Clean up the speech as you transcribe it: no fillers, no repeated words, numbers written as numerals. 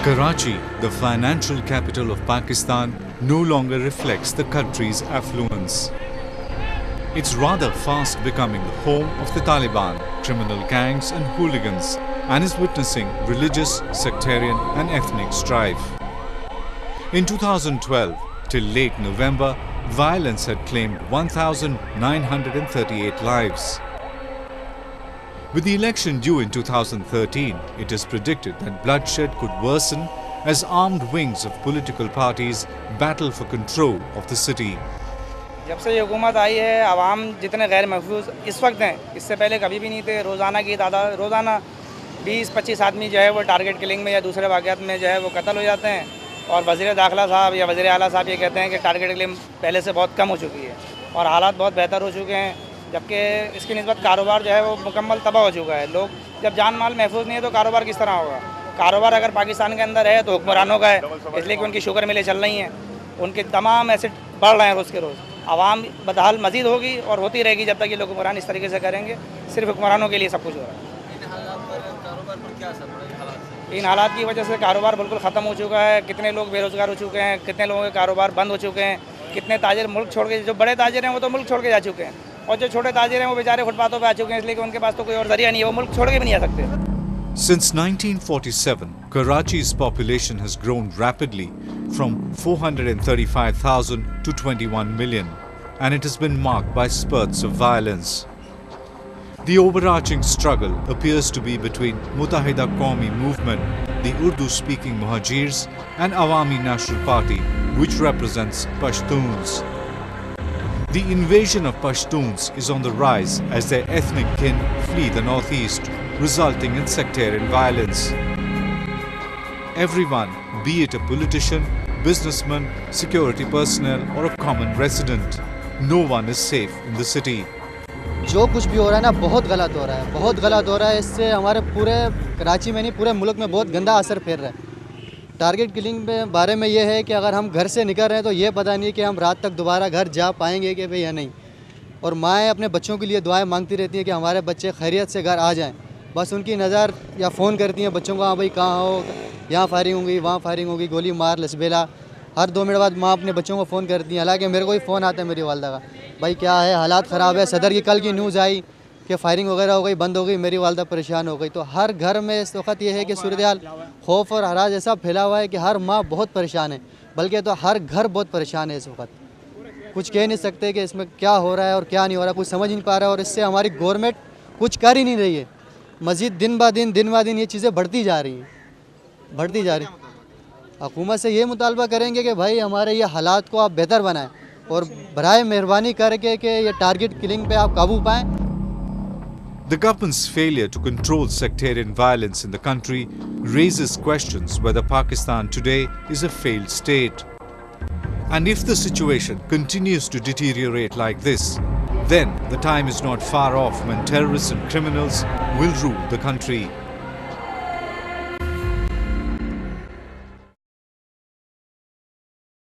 Karachi, the financial capital of Pakistan, no longer reflects the country's affluence. It's rather fast becoming the home of the Taliban, criminal gangs and hooligans, and is witnessing religious, sectarian and ethnic strife. In 2012, till late November, violence had claimed 1,938 lives. With the election due in 2013, it is predicted that bloodshed could worsen as armed wings of political parties battle for control of the city. जब से ये हुकूमत आई है, आवाम जितने गैर महफूज इस वक्त हैं, इससे पहले कभी भी नहीं थे। रोज़ाना की तादाद, रोज़ाना 20-25 आदमी जो है वो टारगेट किलिंग में या दूसरे वाक़यात में जो है वो कत्ल हो जाते हैं। और वज़ीर दाखिला साहब या वज़ीर आला साहब ये कहते हैं कि टारगेट किलिंग पहले से बहुत कम हो चुकी है और हालात बहुत बेहतर हो चुके हैं, जबकि इसकी निस्बत कारोबार जो है वो मुकम्मल तबाह हो चुका है। लोग जब जान माल महफूज नहीं है तो कारोबार किस तरह होगा? कारोबार अगर पाकिस्तान के अंदर है तो हुक्मरानों का है, इसलिए कि उनकी शुगर मिलें चल रही हैं, उनके तमाम एसेट बढ़ रहे हैं रोज़ के रोज़। आवाम बदहाल मज़ीद होगी और होती रहेगी जब तक ये लोग हुक्मरान इस तरीके से करेंगे। सिर्फ हुक्मरानों के लिए सब कुछ हो रहा है। इन हालात की वजह से कारोबार बिल्कुल ख़त्म हो चुका है। कितने लोग बेरोज़गार हो चुके हैं, कितने लोगों के कारोबार बंद हो चुके हैं, कितने ताजिर मुल्क छोड़ के, जो बड़े ताजिर हैं वो तो मुल्क छोड़ के जा चुके हैं और जो छोटे ताजिर हैं वो बेचारे फुटपाथों पे आ चुके हैं, इसलिए कि उनके पास तो कोई और जरिया नहीं है, वो मुल्क छोड़ के भी नहीं आ सकते। Since 1947, Karachi's population has grown rapidly from 435,000 to 21 million, and it has been marked by spurts of violence. The overarching struggle appears to be between Muttahida Qawmi Movement, the Urdu-speaking Muhajirs, and Awami National Party, which represents Pashtuns. The invasion of Pashtuns is on the rise as their ethnic kin flee the northeast, resulting in sectarian violence. Everyone, be it a politician, businessman, security personnel or a common resident, no one is safe in the city. जो कुछ भी हो रहा है ना, बहुत गलत हो रहा है, बहुत गलत हो रहा है। इससे हमारे पूरे कराची में नहीं, पूरे मुल्क में बहुत गंदा असर फेर रहा है। टारगेट किलिंग के बारे में ये है कि अगर हम घर से निकल रहे हैं तो ये पता नहीं कि हम रात तक दोबारा घर जा पाएंगे कि भाई या नहीं। और माएँ अपने बच्चों के लिए दुआएं मांगती रहती हैं कि हमारे बच्चे खैरियत से घर आ जाएं। बस उनकी नज़र या फ़ोन करती हैं बच्चों को, हाँ भाई कहाँ हो, यहाँ फायरिंग होगी, वहाँ फायरिंग होगी, गोली मार, लसबेला। हर 2 मिनट बाद माँ अपने बच्चों को फ़ोन करती हैं। हालांकि मेरे को ही फ़ोन आता है मेरी वालदा का, भाई क्या है, हालात ख़राब है। सदर की कल की न्यूज़ आई कि फायरिंग वगैरह हो गई, बंद हो गई, मेरी वालदा परेशान हो गई। तो हर घर में इस वक्त ये है कि सूरत-ए-हाल खौफ और हराज ऐसा फैला हुआ है कि हर माँ बहुत परेशान है, बल्कि तो हर घर बहुत परेशान है इस वक्त। कुछ कह नहीं सकते कि इसमें क्या हो रहा है और क्या नहीं हो रहा, कुछ समझ नहीं पा रहा है। और इससे हमारी गवर्नमेंट कुछ कर ही नहीं रही है। मज़ीद दिन ब दिन ये चीज़ें बढ़ती जा रही हैं, बढ़ती जा रही हैं। हुकूमत से ये मुतालबा करेंगे कि भाई हमारे ये हालात को आप बेहतर बनाएं और बराए मेहरबानी करके कि ये टारगेट किलिंग पे आप काबू पाएं। The government's failure to control sectarian violence in the country raises questions whether Pakistan today is a failed state. And if the situation continues to deteriorate like this, then the time is not far off when terrorists and criminals will rule the country.